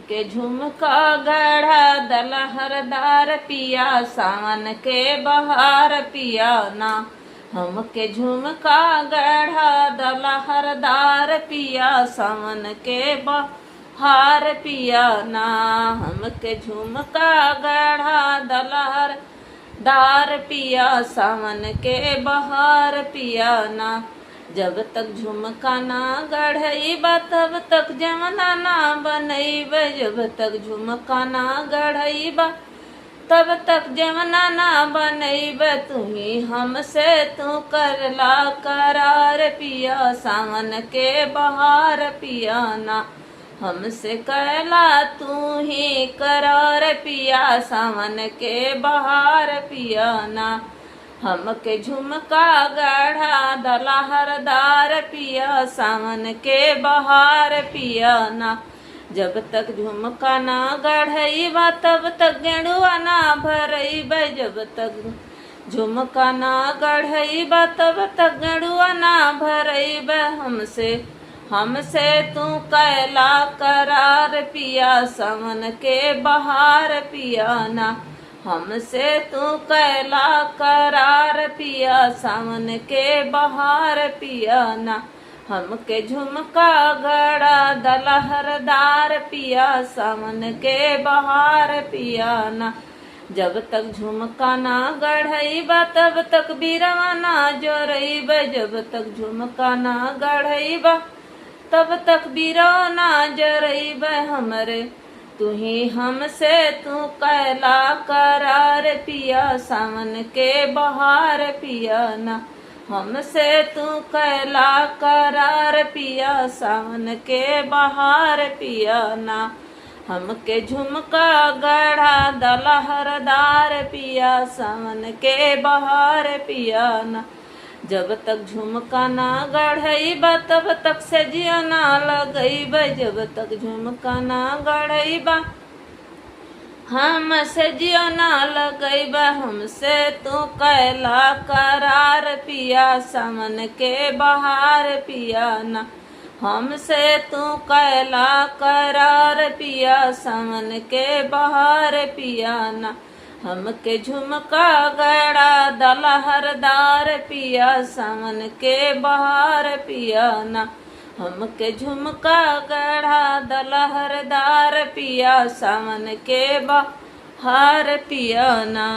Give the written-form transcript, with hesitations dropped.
के झुमका गढ़ा दलहरदार पिया सावन के बहार पिया ना। हमके झुमका गढ़ा दलहरदार पिया सावन के बहार पिया ना। हमके झुमका गढ़ा दलहरदार पिया सावन के बहार पिया ना। जब तक झुमका ना गढ़इबा तब तक जमना ना बनइब। जब तक झुमका ना गढ़इबा तब तक जमना ना बनइब। तुम्ही हमसे तू करला करार पिया सावन के बहार पिया ना। हमसे करला तू ही करार पिया सावन के बहार पिया ना। हमके झुमका गढ़ा दलहरदार पिया सावन के बहार पिया ना। जब तक झुमका ना गढ़इबा तब तक गेंडुआ ना भरइब। जब तक झुमका ना गढ़इबा तब तक गेंडुआ ना भरइब। हमसे तू कैला करार पिया सावन के बहार पिया ना। हमसे तू कैला करार पिया सावन के बहार पिया ना। हमके झुमका गढ़ा दलहरदार पिया सावन के बहार पिया ना। जब तक झुमका ना गढ़इबा तब तक बीरवा ना जोरइब। जब तक झुमका ना गढ़इबा तब तक बीरवा ना जोरइब। हमरे तुही हमसे तू कैला करार पिया सावन के बहार पिया ना। हमसे तू कैला करार पिया सावन के बहार पिया ना। हमके झुमका गढ़ा दलहरदार पिया सावन के बहार पिया ना। जब तक झुमका ना गढ़इबा तब तक सजिया ना लगइब। जब तक झुमका ना गढ़इबा हम सजिया ना लगइब। हमसे तू कैला करार पिया सावन के बहार पिया ना। हमसे तू कैला करार पिया सावन के बहार पिया ना। हमके झुमका गढ़ा दलहरदार पिया सावन के बहार पिया ना। हमके झुमका गढ़ा दलहरदार पिया सावन के बहार पिया ना।